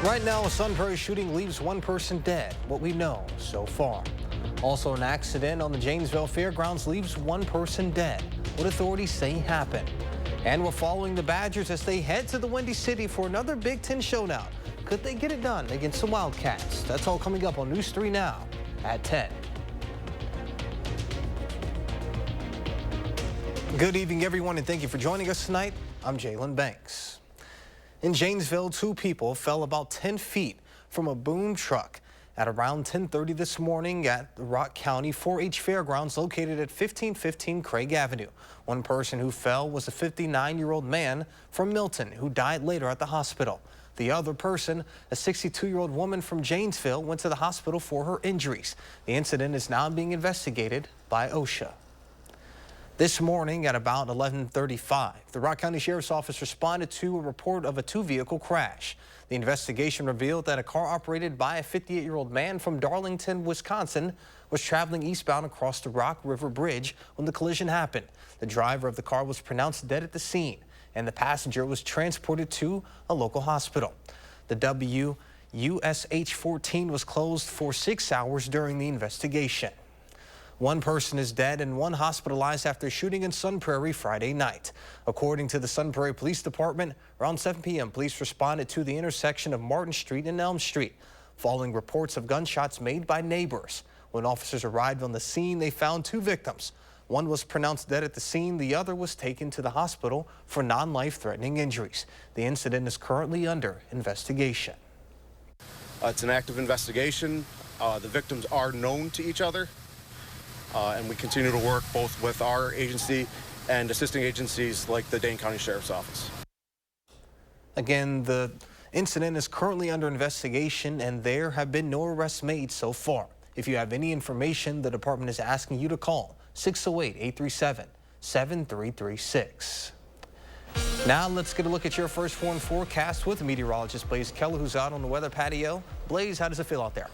Right now, a Sun Prairie shooting leaves one person dead, what we know so far. Also, an accident on the Janesville Fairgrounds leaves one person dead, what authorities say happened. And we're following the Badgers as they head to the Windy City for another Big Ten showdown. Could they get it done against the Wildcats? That's all coming up on News 3 Now at 10. Good evening, everyone, and thank you for joining us tonight. I'm Jalen Banks. In Janesville, two people fell about 10 feet from a boom truck at around 10:30 this morning at the Rock County 4-H Fairgrounds located at 1515 Craig Avenue. One person who fell was a 59-year-old man from Milton who died later at the hospital. The other person, a 62-year-old woman from Janesville, went to the hospital for her injuries. The incident is now being investigated by OSHA. This morning at about 11:35, the Rock County Sheriff's Office responded to a report of a two-vehicle crash. The investigation revealed that a car operated by a 58-year-old man from Darlington, Wisconsin, was traveling eastbound across the Rock River Bridge when the collision happened. The driver of the car was pronounced dead at the scene, and the passenger was transported to a local hospital. The WISC-14 was closed for 6 hours during the investigation. One person is dead and one hospitalized after a shooting in Sun Prairie Friday night. According to the Sun Prairie Police Department, around 7 p.m., police responded to the intersection of Martin Street and Elm Street, following reports of gunshots made by neighbors. When officers arrived on the scene, they found two victims. One was pronounced dead at the scene. The other was taken to the hospital for non-life-threatening injuries. The incident is currently under investigation. It's an active investigation. The victims are known to each other. And we continue to work both with our agency and assisting agencies like the Dane County Sheriff's Office. Again, the incident is currently under investigation and there have been no arrests made so far. If you have any information, the department is asking you to call 608-837-7336. Now let's get a look at your first warn forecast with meteorologist Blaze Keller, who's out on the weather patio. Blaze, how does it feel out there?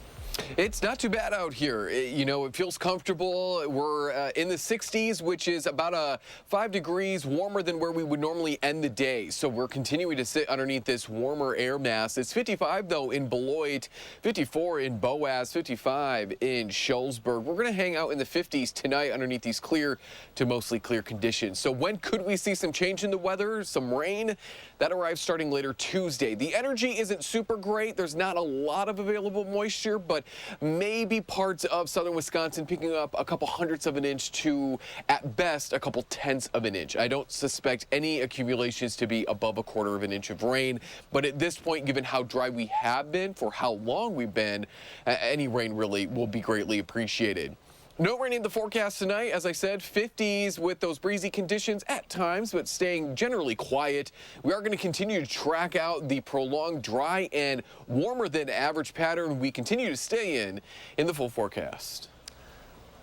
It's not too bad out here. It feels comfortable. We're in the 60s, which is about 5 degrees warmer than where we would normally end the day. So we're continuing to sit underneath this warmer air mass. It's 55, though, in Beloit, 54 in Boaz, 55 in Shullsburg. We're going to hang out in the 50s tonight underneath these clear to mostly clear conditions. So when could we see some change in the weather, some rain? That arrives starting later Tuesday. The energy isn't super great. There's not a lot of available moisture, but maybe parts of southern Wisconsin picking up a couple hundredths of an inch to, at best, a couple tenths of an inch. I don't suspect any accumulations to be above a quarter of an inch of rain, but at this point, given how dry we have been for how long we've been, any rain really will be greatly appreciated. No rain in the forecast tonight. As I said, 50s with those breezy conditions at times, but staying generally quiet. We are going to continue to track out the prolonged dry and warmer than average pattern we continue to stay in the full forecast.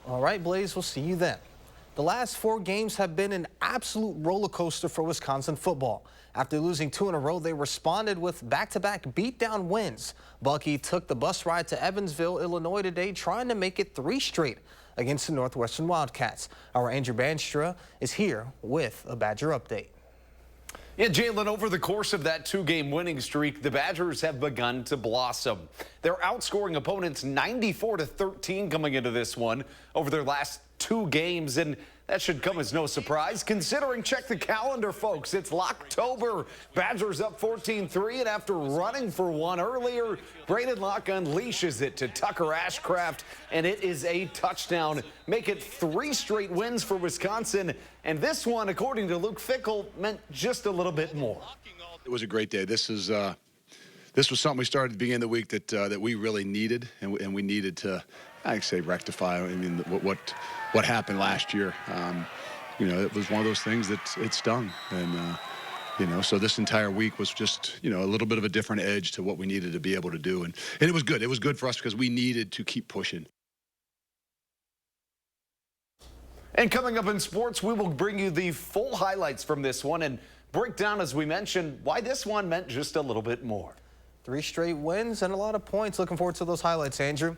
All right, Blaze, we'll see you then. The last 4 games have been an absolute roller coaster for Wisconsin football. After losing 2 in a row, they responded with back-to-back beatdown wins. Bucky took the bus ride to Evansville, Illinois today, trying to make it 3 straight against the Northwestern Wildcats. Our Andrew Banstra is here with a Badger update. Yeah, Jalen, over the course of that 2-game winning streak, the Badgers have begun to blossom. They're outscoring opponents 94-13 coming into this one over their last 2 games, and that should come as no surprise, considering, check the calendar, folks, it's Locktober. Badgers up 14-3, and after running for one earlier, Braden Locke unleashes it to Tucker Ashcraft, and it is a touchdown. Make it 3 straight wins for Wisconsin, and this one, according to Luke Fickell, meant just a little bit more. It was a great day. This was something we started at the beginning of the week that we really needed, and we needed to, I'd say, rectify. I mean, what happened last year. It was one of those things that it stung, and so this entire week was just a little bit of a different edge to what we needed to be able to do, and it was good. It was good for us because we needed to keep pushing. And coming up in sports, we will bring you the full highlights from this one and break down, as we mentioned, why this one meant just a little bit more. 3 straight wins and a lot of points. Looking forward to those highlights, Andrew.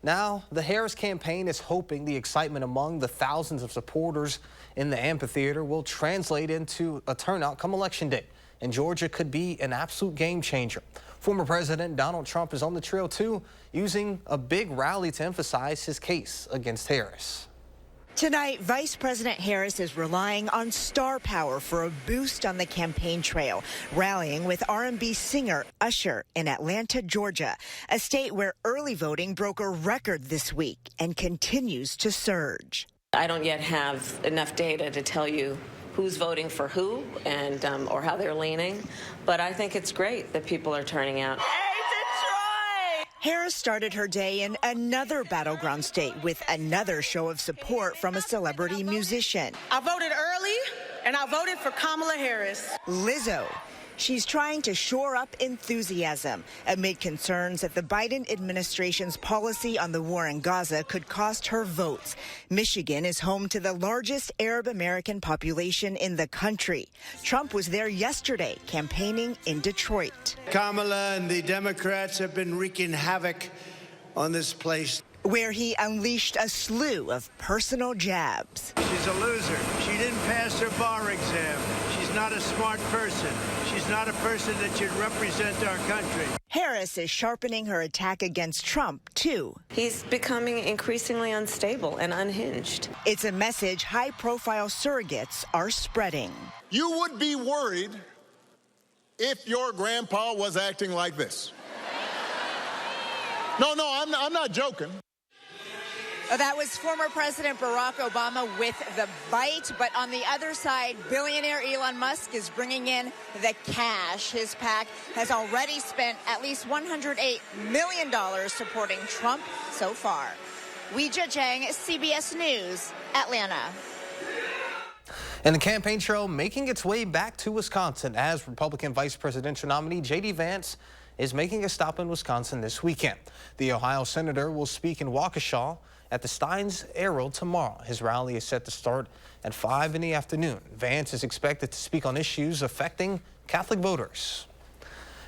Now, the Harris campaign is hoping the excitement among the thousands of supporters in the amphitheater will translate into a turnout come Election Day. in Georgia could be an absolute game changer. Former President Donald Trump is on the trail too, using a big rally to emphasize his case against Harris. Tonight, Vice President Harris is relying on star power for a boost on the campaign trail, rallying with R&B singer Usher in Atlanta, Georgia, a state where early voting broke a record this week and continues to surge. I don't yet have enough data to tell you who's voting for who and or how they're leaning, but I think it's great that people are turning out. Harris started her day in another battleground state with another show of support from a celebrity musician. I voted early, and I voted for Kamala Harris. Lizzo. She's trying to shore up enthusiasm amid concerns that the Biden administration's policy on the war in Gaza could cost her votes. Michigan is home to the largest Arab American population in the country. Trump was there yesterday campaigning in Detroit. Kamala and the Democrats have been wreaking havoc on this place, where he unleashed a slew of personal jabs. She's a loser. She didn't pass her bar exam. She's not a smart person. She's not a person that should represent our country. Harris is sharpening her attack against Trump, too. He's becoming increasingly unstable and unhinged. It's a message high-profile surrogates are spreading. You would be worried if your grandpa was acting like this. No, I'm not joking. That was former President Barack Obama with the bite. But on the other side, billionaire Elon Musk is bringing in the cash. His PAC has already spent at least $108 million supporting Trump so far. Weijia Zhang, CBS News, Atlanta. And the campaign trail making its way back to Wisconsin as Republican vice presidential nominee J.D. Vance is making a stop in Wisconsin this weekend. The Ohio senator will speak in Waukesha at the Steins Arrow tomorrow. His rally is set to start at 5 in the afternoon. Vance is expected to speak on issues affecting Catholic voters.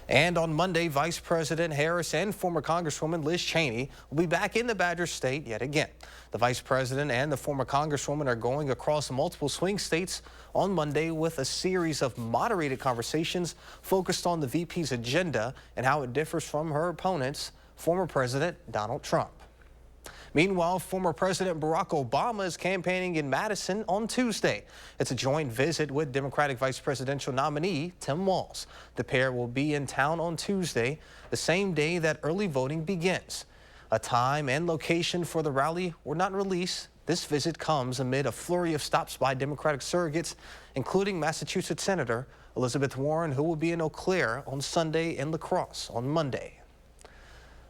And on Monday, Vice President Harris and former Congresswoman Liz Cheney will be back in the Badger State yet again. The Vice President and the former Congresswoman are going across multiple swing states on Monday with a series of moderated conversations focused on the VP's agenda and how it differs from her opponents, former President Donald Trump. Meanwhile, former President Barack Obama is campaigning in Madison on Tuesday. It's a joint visit with Democratic vice presidential nominee Tim Walz. The pair will be in town on Tuesday, the same day that early voting begins. A time and location for the rally were not released. This visit comes amid a flurry of stops by Democratic surrogates, including Massachusetts Senator Elizabeth Warren, who will be in Eau Claire on Sunday and La Crosse on Monday.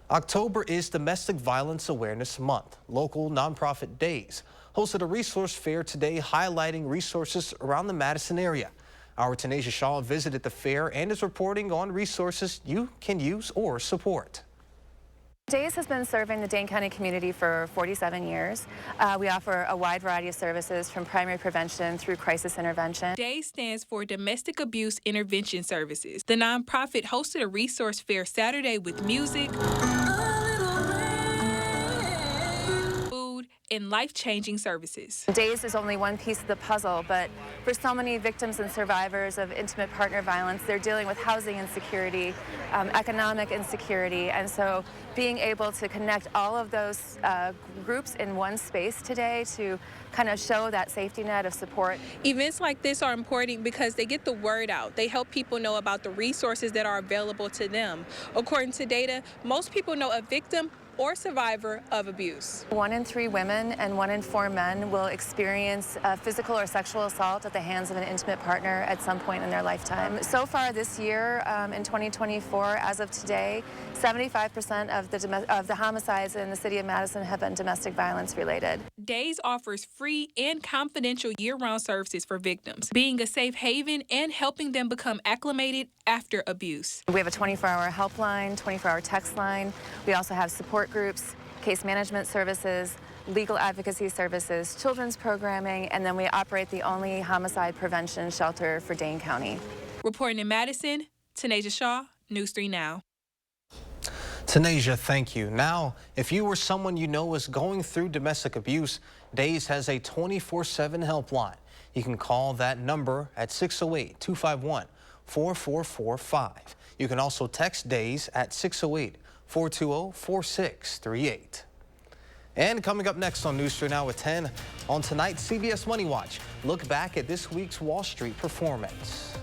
October is Domestic Violence Awareness Month. Local nonprofit Days hosted a resource fair today highlighting resources around the Madison area. Our Tanisha Shaw visited the fair and is reporting on resources you can use or support. Days has been serving the Dane County community for 47 years. We offer a wide variety of services from primary prevention through crisis intervention. Days stands for Domestic Abuse Intervention Services. The nonprofit hosted a resource fair Saturday with music, food, and life-changing services. Days is only one piece of the puzzle, but for so many victims and survivors of intimate partner violence, they're dealing with housing insecurity, economic insecurity, and so being able to connect all of those groups in one space today to kind of show that safety net of support. Events like this are important because they get the word out. They help people know about the resources that are available to them. According to data, most people know a victim or survivor of abuse. 1 in 3 women and 1 in 4 men will experience physical or sexual assault at the hands of an intimate partner at some point in their lifetime. So far this year, in 2024, as of today, 75% of the homicides in the city of Madison have been domestic violence related. Days offers free and confidential year-round services for victims, being a safe haven and helping them become acclimated after abuse. We have a 24-hour helpline, 24-hour text line. We also have support groups, case management services, legal advocacy services, children's programming, and then we operate the only homicide prevention shelter for Dane County. Reporting in Madison, Tanisha Shaw, News 3 Now. Tanisha, thank you. Now, if you or someone you know is going through domestic abuse, Days has a 24/7 helpline. You can call that number at 608-251 4445. You can also text DAYS at 608-420-4638. And coming up next on News 3 Now at 10, on tonight's CBS Money Watch, look back at this week's Wall Street performance.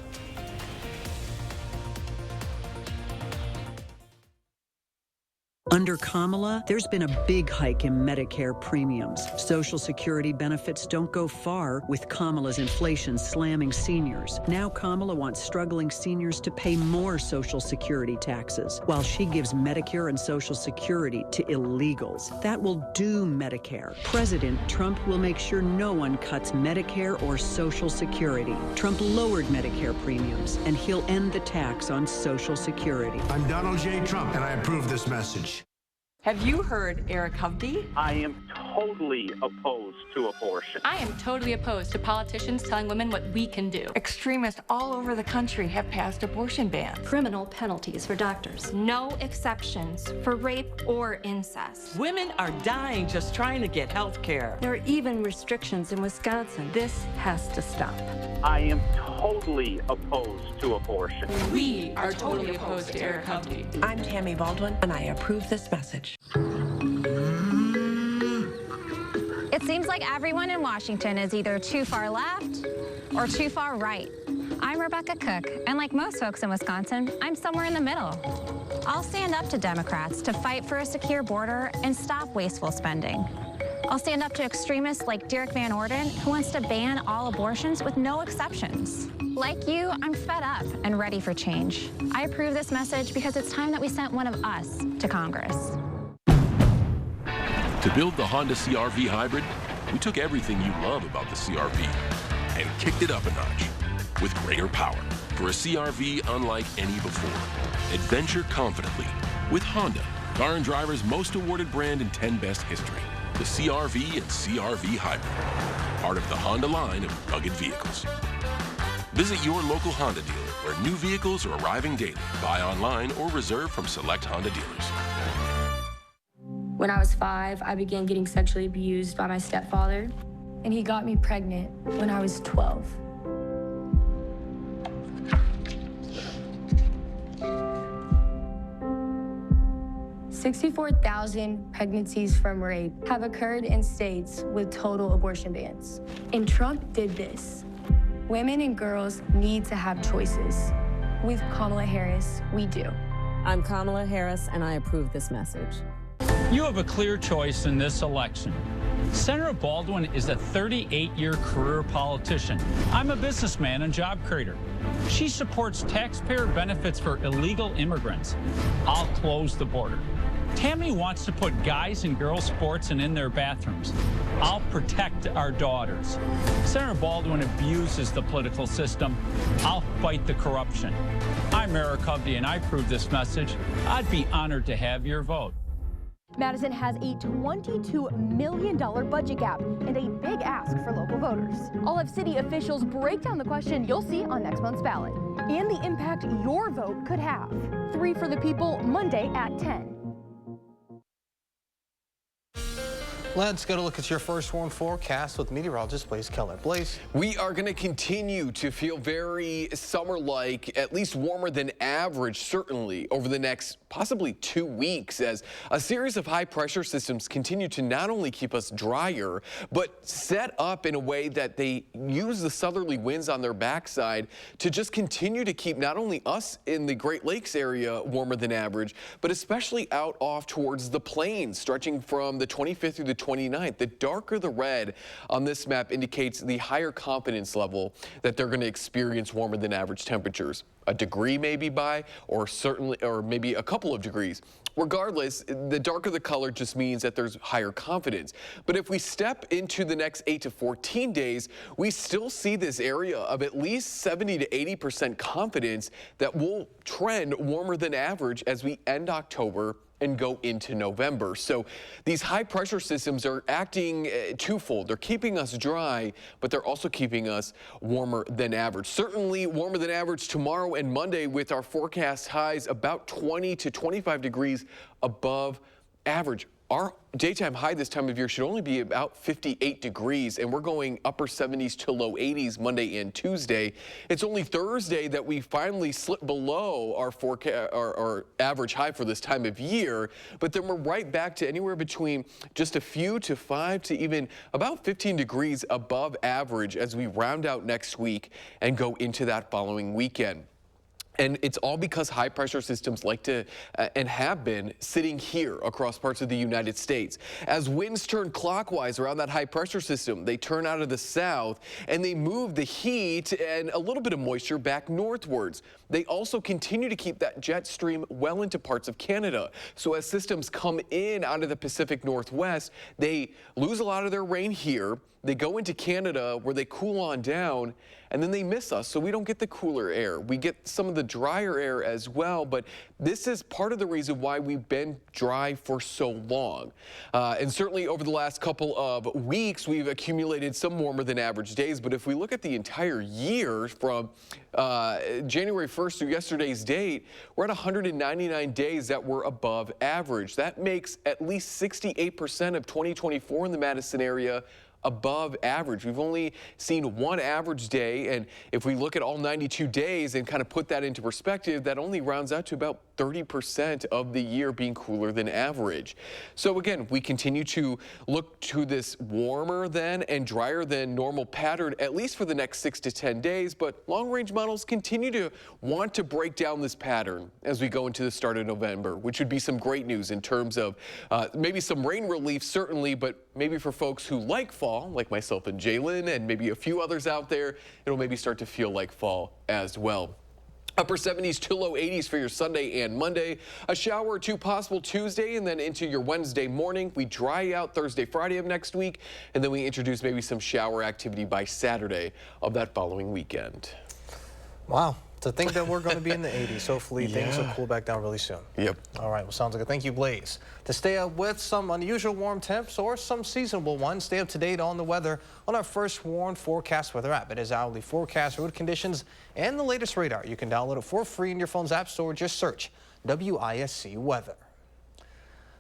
Under Kamala, there's been a big hike in Medicare premiums. Social Security benefits don't go far with Kamala's inflation slamming seniors. Now Kamala wants struggling seniors to pay more Social Security taxes, while she gives Medicare and Social Security to illegals. That will doom Medicare. President Trump will make sure no one cuts Medicare or Social Security. Trump lowered Medicare premiums, and he'll end the tax on Social Security. I'm Donald J. Trump, and I approve this message. Have you heard Eric Hovde? I am totally opposed to abortion. I am totally opposed to politicians telling women what we can do. Extremists all over the country have passed abortion bans. Criminal penalties for doctors. No exceptions for rape or incest. Women are dying just trying to get health care. There are even restrictions in Wisconsin. This has to stop. I am totally opposed to abortion. We are totally opposed to Eric Hovde. I'm Tammy Baldwin, and I approve this message. It seems like everyone in Washington is either too far left or too far right. I'm Rebecca Cook, and like most folks in Wisconsin, I'm somewhere in the middle. I'll stand up to Democrats to fight for a secure border and stop wasteful spending. I'll stand up to extremists like Derek Van Orden, who wants to ban all abortions with no exceptions. Like you, I'm fed up and ready for change. I approve this message because it's time that we sent one of us to Congress. To build the Honda CR-V Hybrid, we took everything you love about the CR-V and kicked it up a notch with greater power for a CR-V unlike any before. Adventure confidently with Honda, car and driver's most awarded brand in 10 Best history. The CR-V and CR-V Hybrid, part of the Honda line of rugged vehicles. Visit your local Honda dealer where new vehicles are arriving daily. Buy online or reserve from select Honda dealers. When I was 5, I began getting sexually abused by my stepfather, and he got me pregnant when I was 12. "64,000 pregnancies from rape have occurred in states with total abortion bans. And Trump did this. Women and girls need to have choices. With Kamala Harris, we do. I'm Kamala Harris, and I approve this message. You have a clear choice in this election. Senator Baldwin is a 38-year career politician. I'm a businessman and job creator. She supports taxpayer benefits for illegal immigrants. I'll close the border. Tammy wants to put guys and girls sports in their bathrooms. I'll protect our daughters. Senator Baldwin abuses the political system. I'll fight the corruption. I'm Eric Hovde, and I approve this message. I'd be honored to have your vote. Madison has a $22 million budget gap and a big ask for local voters. I'll have city officials break down the question you'll see on next month's ballot and the impact your vote could have. 3 for the People, Monday at 10. Let's get a look at your first warm forecast with meteorologist Blaze Keller. Blaze. We are going to continue to feel very summer-like, at least warmer than average, certainly over the next possibly 2 weeks, as a series of high-pressure systems continue to not only keep us drier, but set up in a way that they use the southerly winds on their backside to just continue to keep not only us in the Great Lakes area warmer than average, but especially out off towards the plains, stretching from the 25th through the 29th. The darker the red on this map indicates the higher confidence level that they're going to experience warmer than average temperatures. A degree maybe by, or certainly, or maybe a couple of degrees. Regardless, the darker the color just means that there's higher confidence. But if we step into the next 8 to 14 days, we still see this area of at least 70 to 80% confidence that will trend warmer than average as we end October and go into November. So these high pressure systems are acting twofold. They're keeping us dry, but they're also keeping us warmer than average. Certainly warmer than average tomorrow and Monday, with our forecast highs about 20 to 25 degrees above average. our daytime high this time of year should only be about 58 degrees, and we're going upper 70s to low 80s Monday and Tuesday. It's only Thursday that we finally slip below our forecast, our average high for this time of year, but then we're right back to anywhere between just a few to 5 to even about 15 degrees above average as we round out next week and go into that following weekend. And it's all because high pressure systems like to and have been sitting here across parts of the United States. As winds turn clockwise around that high pressure system, they turn out of the south and they move the heat and a little bit of moisture back northwards. They also continue to keep that jet stream well into parts of Canada. So as systems come in out of the Pacific Northwest, they lose a lot of their rain here. They go into Canada where they cool on down, and then they miss us, so we don't get the cooler air. We get some of the drier air as well, but this is part of the reason why we've been dry for so long. And certainly over the last couple of weeks, we've accumulated some warmer than average days, but if we look at the entire year from January 1st through yesterday's date, we're at 199 days that were above average. That makes at least 68% of 2024 in the Madison area above average. We've only seen one average day, and if we look at all 92 days and kind of put that into perspective, that only rounds out to about 30% of the year being cooler than average. So again, we continue to look to this warmer than and drier than normal pattern, at least for the next 6 to 10 days, but long-range models continue to want to break down this pattern as we go into the start of November, which would be some great news in terms of maybe some rain relief, certainly, but maybe for folks who like fall, like myself and Jalen and maybe a few others out there, it'll maybe start to feel like fall as well. Upper 70s to low 80s for your Sunday and Monday. A shower or two possible Tuesday, and then into your Wednesday morning. We dry out Thursday, Friday of next week, and then we introduce maybe some shower activity by Saturday of that following weekend. Wow. To think that we're going to be in the 80s. Hopefully things will cool back down really soon. Yep. All right. Well, sounds like a thank you, Blaze. To stay up with some unusual warm temps or some seasonable ones, stay up to date on the weather on our First Warn Forecast Weather app. It is hourly forecast, road conditions, and the latest radar. You can download it for free in your phone's app store. Just search WISC Weather.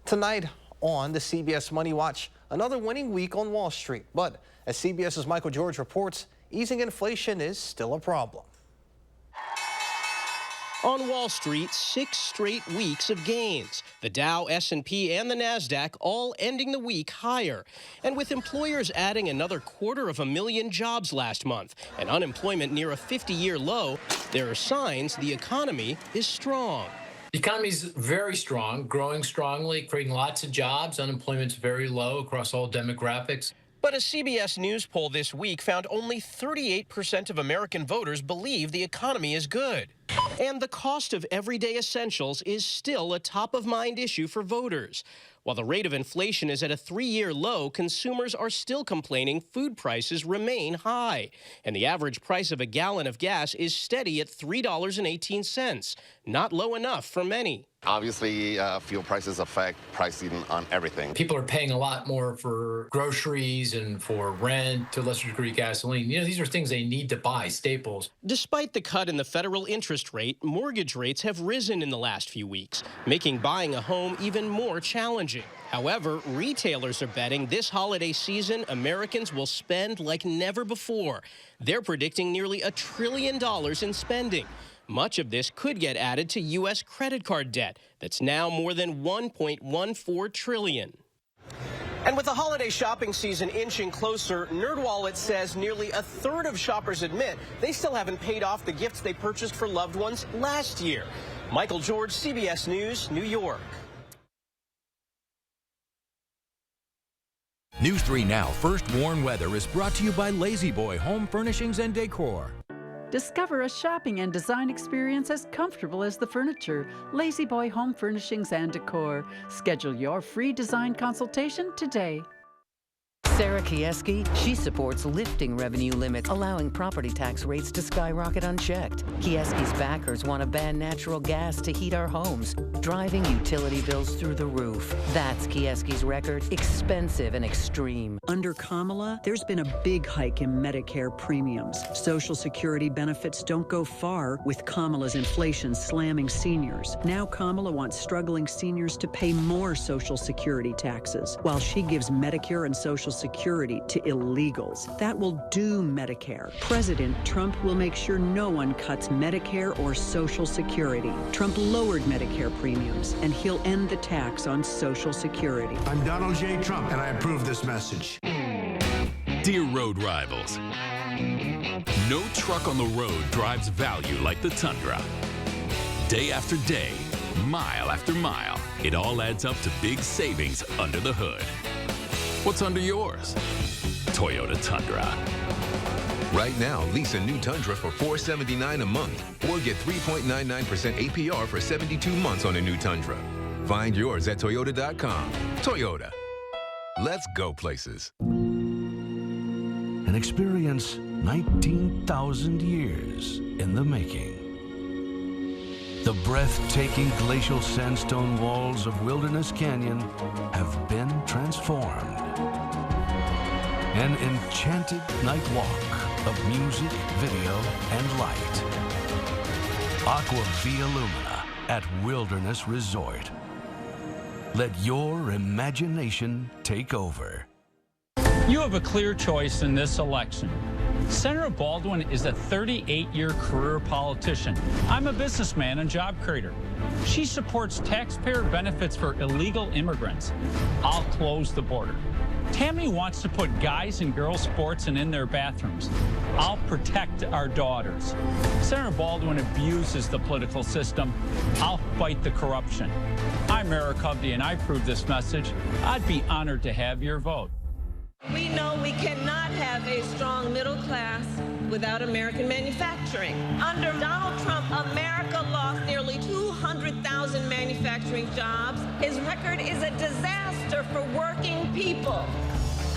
Tonight on the CBS Money Watch, another winning week on Wall Street. But as CBS's Michael George reports, easing inflation is still a problem. On Wall Street, 6 straight weeks of gains. The Dow, S&P, and the NASDAQ all ending the week higher. And with employers adding another 250,000 jobs last month and unemployment near a 50-year low, there are signs the economy is strong. The economy is very strong, growing strongly, creating lots of jobs. Unemployment's very low across all demographics. But a CBS News poll this week found only 38% of American voters believe the economy is good. And the cost of everyday essentials is still a top-of-mind issue for voters. While the rate of inflation is at a 3-year low, consumers are still complaining food prices remain high. And the average price of a gallon of gas is steady at $3.18, not low enough for many. Obviously, fuel prices affect pricing on everything. People are paying a lot more for groceries and for rent, to a lesser degree gasoline. You know, these are things they need to buy, staples. Despite the cut in the federal interest rate, mortgage rates have risen in the last few weeks, making buying a home even more challenging. However, retailers are betting this holiday season Americans will spend like never before. They're predicting nearly $1 trillion in spending. Much of this could get added to U.S. credit card debt that's now more than $1.14 trillion. And with the holiday shopping season inching closer, NerdWallet says nearly a third of shoppers admit they still haven't paid off the gifts they purchased for loved ones last year. Michael George, CBS News, New York. News 3 Now First Warn Weather is brought to you by Lazy Boy Home Furnishings and Decor. Discover a shopping and design experience as comfortable as the furniture. Lazy Boy Home Furnishings and Decor. Schedule your free design consultation today. Sarah Kieski, she supports lifting revenue limits, allowing property tax rates to skyrocket unchecked. Kieski's backers want to ban natural gas to heat our homes, driving utility bills through the roof. That's Kieski's record, expensive and extreme. Under Kamala, there's been a big hike in Medicare premiums. Social Security benefits don't go far with Kamala's inflation slamming seniors. Now Kamala wants struggling seniors to pay more Social Security taxes, while she gives Medicare and Social Security to illegals. That will doom Medicare. President Trump will make sure no one cuts Medicare or Social Security. Trump lowered Medicare premiums, and he'll end the tax on Social Security. I'm Donald J. Trump, and I approve this message. Dear road rivals, no truck on the road drives value like the Tundra. Day after day, mile after mile, it all adds up to big savings under the hood. What's under yours? Toyota Tundra. Right now, lease a new Tundra for $479 a month or get 3.99% APR for 72 months on a new Tundra. Find yours at Toyota.com. Toyota. Let's go places. An experience 19,000 years in the making. The breathtaking glacial sandstone walls of Wilderness Canyon have been transformed. An enchanted night walk of music, video, and light. Aqua Via Lumina at Wilderness Resort. Let your imagination take over. You have a clear choice in this election. Senator Baldwin is a 38-year career politician. I'm a businessman and job creator. She supports taxpayer benefits for illegal immigrants. I'll close the border. Tammy wants to put guys and girls sports in their bathrooms. I'll protect our daughters. Senator Baldwin abuses the political system. I'll fight the corruption. I'm Eric Hovde, and I approve this message. I'd be honored to have your vote. We know we cannot have a strong middle class without American manufacturing. Under Donald Trump, America lost nearly 200,000 manufacturing jobs. His record is a disaster for working people.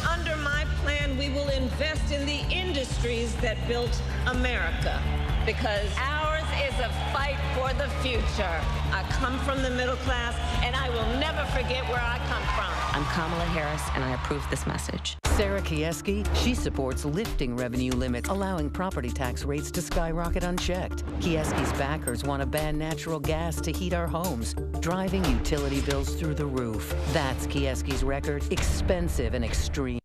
Under my plan, we will invest in the industries that built America, because ours is a fight for the future. I come from the middle class, and I will never forget where I come from. I'm Kamala Harris, and I approve this message. Sarah Kieski, she supports lifting revenue limits, allowing property tax rates to skyrocket unchecked. Kieski's backers want to ban natural gas to heat our homes, driving utility bills through the roof. That's Kieski's record, expensive and extreme.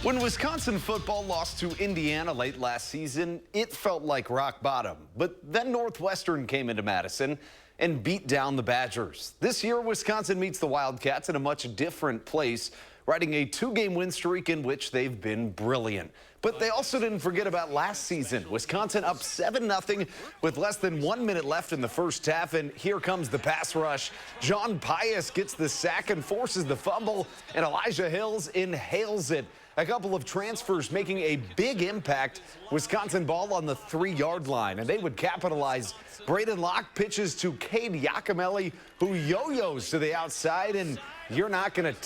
When Wisconsin football lost to Indiana late last season, it felt like rock bottom. But then Northwestern came into Madison and beat down the Badgers. This year, Wisconsin meets the Wildcats in a much different place, riding a 2-game win streak in which they've been brilliant. But they also didn't forget about last season. Wisconsin up 7-0 with less than 1 minute left in the first half, and here comes the pass rush. John Pius gets the sack and forces the fumble, and Elijah Hills inhales it. A couple of transfers making a big impact. Wisconsin ball on the 3-yard line, and they would capitalize. Braden Locke pitches to Cade Yakimelli, who yo-yos to the outside, and you're not going to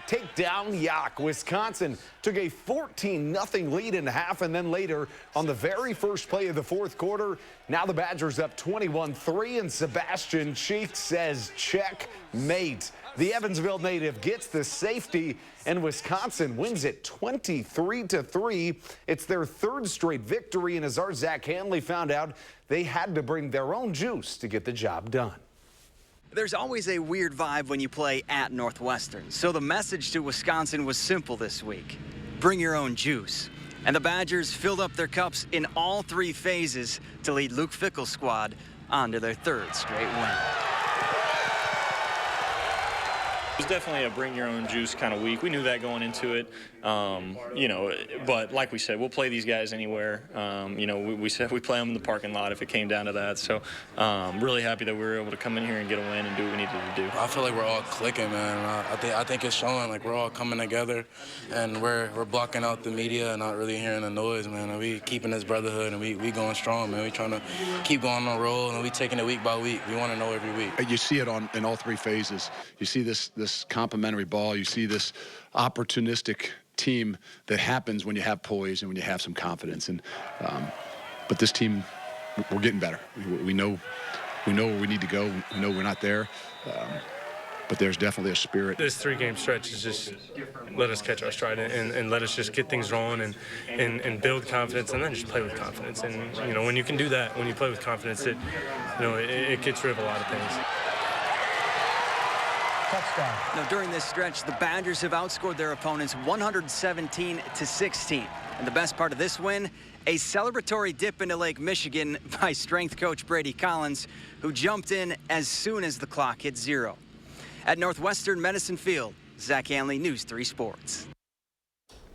take down Yak. Wisconsin took a 14-0 lead in half, and then later on the very first play of the fourth quarter, now the Badgers up 21-3, and Sebastian Cheek says checkmate. The Evansville native gets the safety, and Wisconsin wins it 23-3. It's their third straight victory, and as our Zach Hanley found out, they had to bring their own juice to get the job done. There's always a weird vibe when you play at Northwestern, so the message to Wisconsin was simple this week: bring your own juice. And the Badgers filled up their cups in all 3 phases to lead Luke Fickell's squad on to their 3rd straight win. It was definitely a bring your own juice kind of week. We knew that going into it. You know, but like we said, we'll play these guys anywhere. You know, we said we play them in the parking lot if it came down to that. So really happy that we were able to come in here and get a win and do what we needed to do. I feel like we're all clicking, man. I think it's showing. Like, we're all coming together, and we're blocking out the media and not really hearing the noise, man. And we keeping this brotherhood, and we going strong, man. We trying to keep going on the roll, and we taking it week by week. We want to know every week. You see it in all three phases. You see this complementary ball. You see this opportunistic team that happens when you have poise and when you have some confidence. And but this team, we're getting better. We know where we need to go. We know we're not there. But there's definitely a spirit. This three-game stretch is just let us catch our stride and let us just get things rolling and build confidence, and then just play with confidence. And you know, when you can do that, when you play with confidence, it gets rid of a lot of things. Touchdown. Now, during this stretch, the Badgers have outscored their opponents 117-16. And the best part of this win, a celebratory dip into Lake Michigan by strength coach Brady Collins, who jumped in as soon as the clock hit 0. At Northwestern Madison Field, Zach Hanley, News 3 Sports.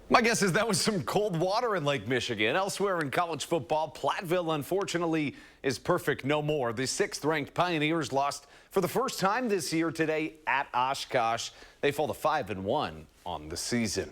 My guess is that was some cold water in Lake Michigan. Elsewhere in college football, Platteville, unfortunately, is perfect no more. The 6th-ranked Pioneers lost for the first time this year today at Oshkosh. They fall to 5-1 on the season.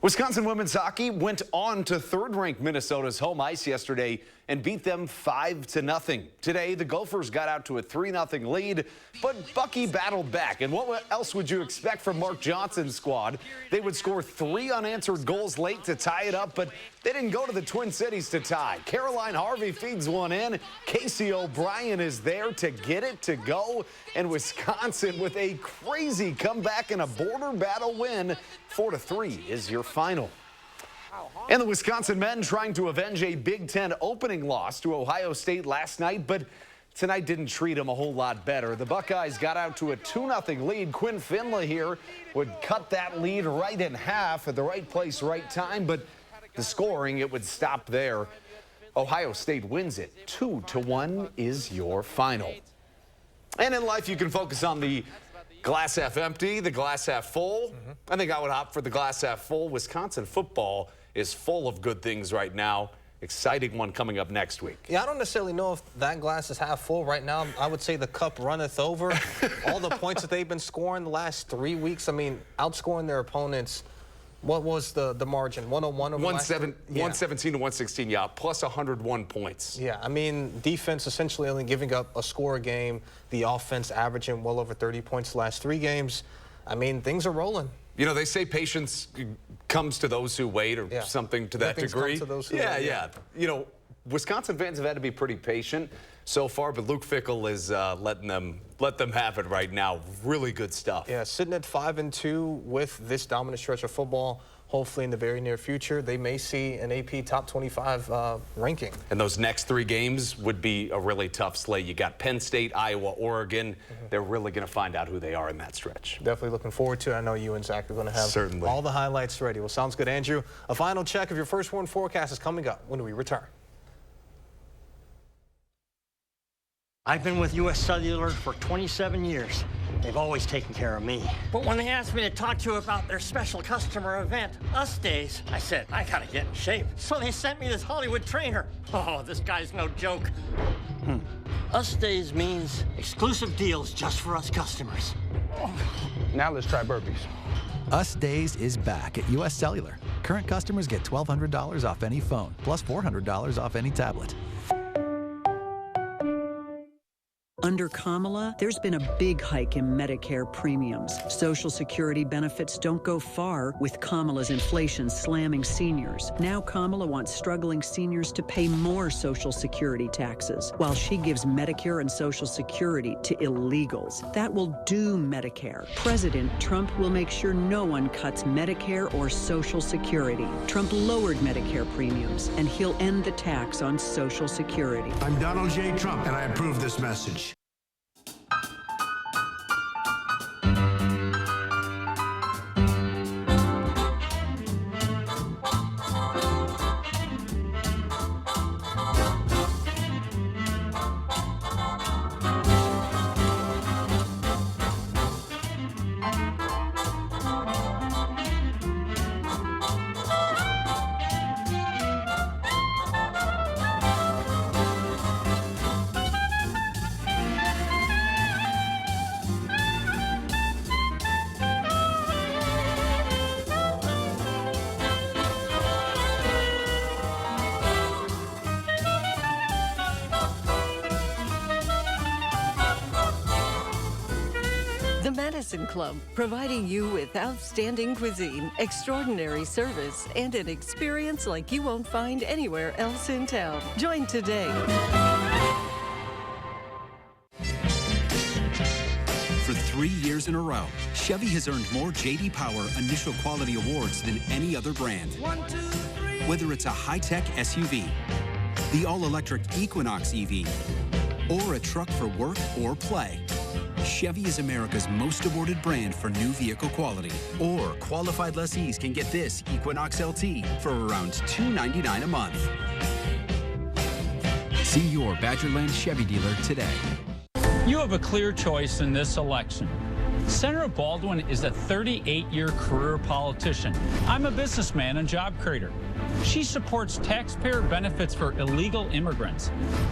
Wisconsin women's hockey went on to 3rd-ranked Minnesota's home ice yesterday and beat them 5-0. Today, the Gophers got out to a 3-0 lead, but Bucky battled back. And what else would you expect from Mark Johnson's squad? They would score 3 unanswered goals late to tie it up, but they didn't go to the Twin Cities to tie. Caroline Harvey feeds one in. Casey O'Brien is there to get it to go. And Wisconsin, with a crazy comeback and a border battle win, 4-3 is your final. And the Wisconsin men trying to avenge a Big Ten opening loss to Ohio State last night, but tonight didn't treat them a whole lot better. The Buckeyes got out to a 2-0 lead. Quinn Finley here would cut that lead right in half at the right place, right time, but the scoring, it would stop there. Ohio State wins it. 2-1 is your final. And in life, you can focus on the glass half empty, the glass half full. I think I would opt for the glass half full. Wisconsin football is full of good things right now. Exciting one coming up next week. Yeah, I don't necessarily know if that glass is half full right now. I would say the cup runneth over. All the points that they've been scoring the last 3 weeks, I mean, outscoring their opponents. What was the margin? 101 over 117 to 116, yeah, plus 101 points. Yeah, I mean, defense essentially only giving up a score a game. The offense averaging well over 30 points the last 3 games. I mean, things are rolling. You know, they say patience comes to those who wait, or something to that degree. Come to those who wait, yeah. You know, Wisconsin fans have had to be pretty patient so far, but Luke Fickell is let them have it right now. Really good stuff. Yeah, sitting at 5-2 with this dominant stretch of football. Hopefully in the very near future, they may see an AP top 25 ranking. And those next 3 games would be a really tough slate. You got Penn State, Iowa, Oregon. They're really going to find out who they are in that stretch. Definitely looking forward to it. I know you and Zach are going to have all the highlights ready. Well, sounds good, Andrew. A final check of your first warn forecast is coming up when we return. I've been with U.S. Cellular for 27 years. They've always taken care of me. But when they asked me to talk to you about their special customer event, Us Days, I said, I gotta get in shape. So they sent me this Hollywood trainer. Oh, this guy's no joke. Us Days means exclusive deals just for us customers. Now let's try burpees. Us Days is back at U.S. Cellular. Current customers get $1,200 off any phone, plus $400 off any tablet. Under Kamala, there's been a big hike in Medicare premiums. Social Security benefits don't go far with Kamala's inflation slamming seniors. Now Kamala wants struggling seniors to pay more Social Security taxes, while she gives Medicare and Social Security to illegals. That will doom Medicare. President Trump will make sure no one cuts Medicare or Social Security. Trump lowered Medicare premiums, and he'll end the tax on Social Security. I'm Donald J. Trump, and I approve this message. Madison Club, providing you with outstanding cuisine, extraordinary service, and an experience like you won't find anywhere else in town. Join today. For 3 years in a row, Chevy has earned more J.D. Power Initial Quality Awards than any other brand. Whether it's a high-tech SUV, the all-electric Equinox EV, or a truck for work or play, Chevy is America's most awarded brand for new vehicle quality. Or qualified lessees can get this Equinox LT for around $299 a month. See your Badgerland Chevy dealer today. You have a clear choice in this election. Senator Baldwin is a 38-year career politician. I'm a businessman and job creator. She supports taxpayer benefits for illegal immigrants.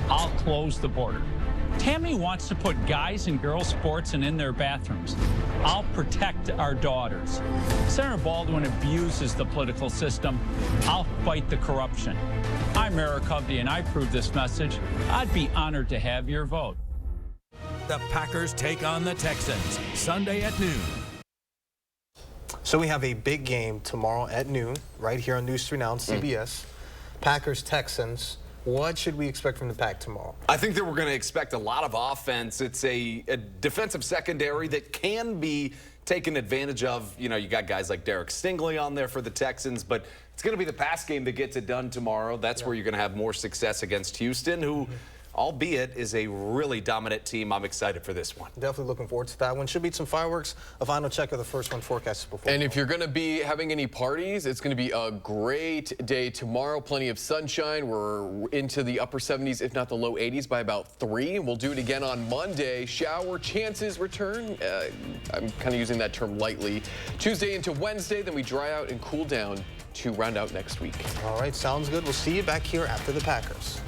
I'll close the border. Tammy wants to put guys and girls sports in their bathrooms. I'll protect our daughters. Senator Baldwin abuses the political system. I'll fight the corruption. I'm Eric Hovde, and I approve this message. I'd be honored to have your vote. The Packers take on the Texans, Sunday at noon. So we have a big game tomorrow at noon, right here on News 3 Now on CBS. Packers-Texans. What should we expect from the Pack tomorrow? I think that we're going to expect a lot of offense. It's a defensive secondary that can be taken advantage of. You know, you got guys like Derek Stingley on there for the Texans, but it's going to be the pass game that gets it done tomorrow. That's where you're going to have more success against Houston, who, albeit, is a really dominant team. I'm excited for this one. Definitely looking forward to that one. Should be some fireworks. A final check of the first one forecasted before. And if you're going to be having any parties, it's going to be a great day tomorrow. Plenty of sunshine. We're into the upper 70s, if not the low 80s, by about 3. We'll do it again on Monday. Shower chances return. I'm kind of using that term lightly. Tuesday into Wednesday, then we dry out and cool down to round out next week. All right, sounds good. We'll see you back here after the Packers.